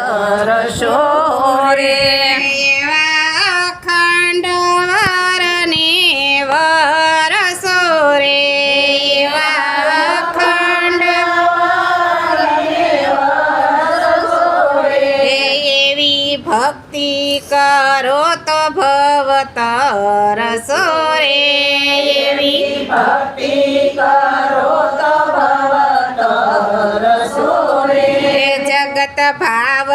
તરસો રે એવા અખંડ વરને વરસો રે એવા અખંડ એવી ભક્તિ કરો તો ભવ તરસો રે એવી ભક્તિ કરો તો ભવ તરસો રે જગત ભાવ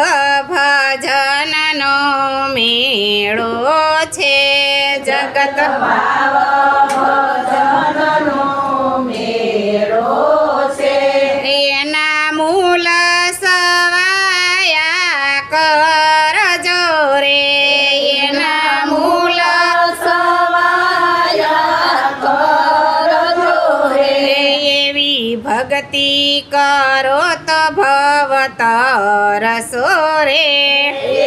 ભજનનો મેળો છે જગત ભાવ ભજનનો મેળો છે એના મૂળ સવાયા કરજો રે એના મૂળ સવાયા કરજો રે એવી ભક્તિ કરો તો ભવ તરસો રે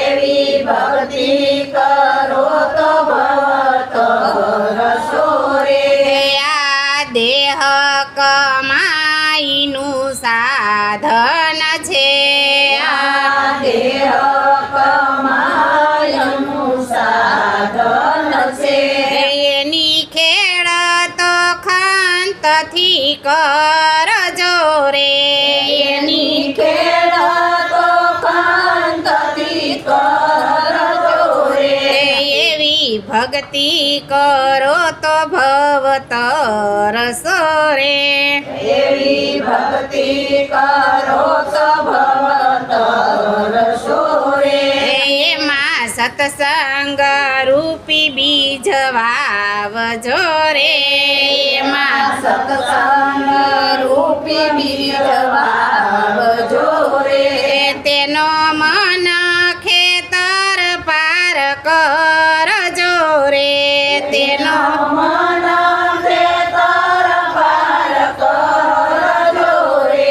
એવી ભક્તિ કરો તો ભવ તરસો રે આ દેહ કમાઈનું સાધન છે આ દેહ કમાયનું સાધન છે એની ખેડ તો ખંતથી કરજો રે એની ખેડ તો કાંતથી કરજો રે એવી ભક્તિ કરો તો ભવ તરસો રે એવી ભક્તિ કરો તો ભવ તરસો રે એમાં સત્સંગ રૂપી બીજ વાવજો રે એમાં સત્સંગ રૂપી બીજ વાવજો રે તેનો મન ખેતર પાર કરજો રે તેનો મન ખેતર પાર કરજો રે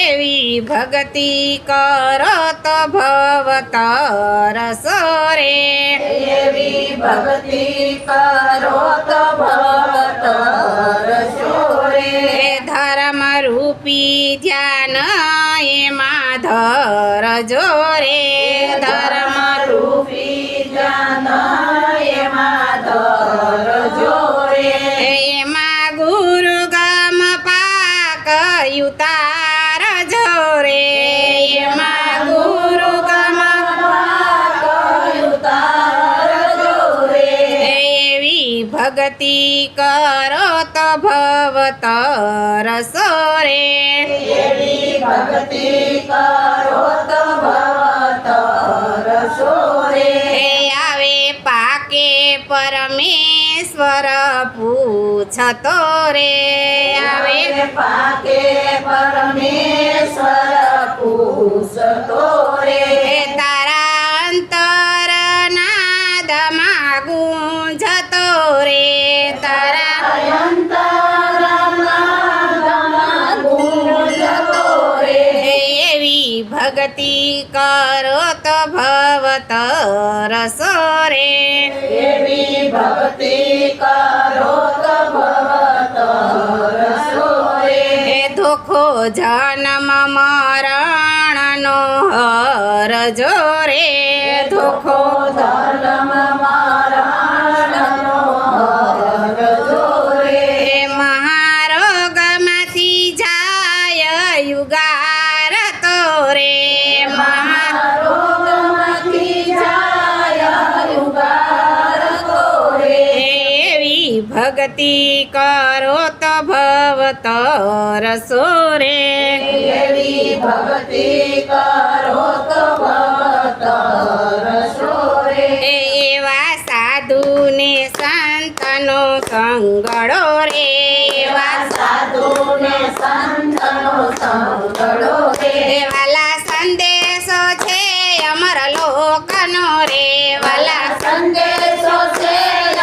એવી ભક્તિ કરો તો ભવ તરસો રે એવી ભક્તિ કરો તો ભવ તરસો રે ધર્મ રૂપી ધ્યાન એમાં ધરજો રે ધર્મ રૂપી જાન એમાં ધરજો રે એમાં ગુરુ ગમ પાક ઉતારજો રે એમાં ગુરુ ગમ ઉતારજો રે એવી ભક્તિ કરો તો ભવ તરસો રે એવી ભક્તિ કરો તો ભવ તરસો રે આવે પાકે પરમેશ્વર પૂછતો રે આવે પાકે પરમેશ્વર પૂછતો રે તારા અંતર નાદમાં ગુંજતો રે તારા અંતરમાં ગુંજતો રે એવી ભક્તિ કરો તો ભવ તરસો રે એવી ભક્તિ કરો તો ભવ તરસો રે ધોખો જન્મ મરણનો હરજો રે ધોખો ધર્મ મારણનો હરજો રે મહારોગમાંથી જાય યુગાર તો રે રોગમાંથી જાય યુગાર રે એવી ભક્તિ કરો તો ભવ તરસો રે એવી ભક્તિ કરો તો ભવ તરસો રે એવા સાધુને સંતનો સંગળો રે એવા સાધુને સંતનો સંગળો રે વાલા સંદેશો છે અમર લોકનો રે વાલા સંદેશો છે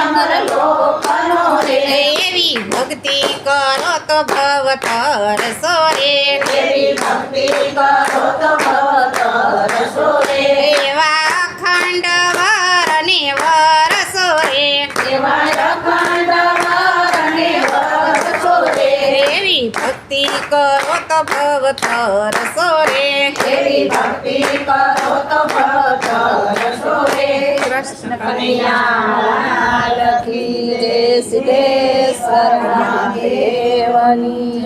અમર લોકનો રે એવી ભક્તિ કરો તો ભવ તરસો રે એવી ભક્તિ કરો તો ભવ તરસો રે એવા અખંડ વરને વરસો રે એવા અખંડ વરને વરસો રે એવી ભક્તિ કરો તો ભવ તરસો રે એવી ભક્તિ કરો કૃષ્ણ કનૈયા લાલ કી જય સિદ્ધેશ્વર મહાદેવની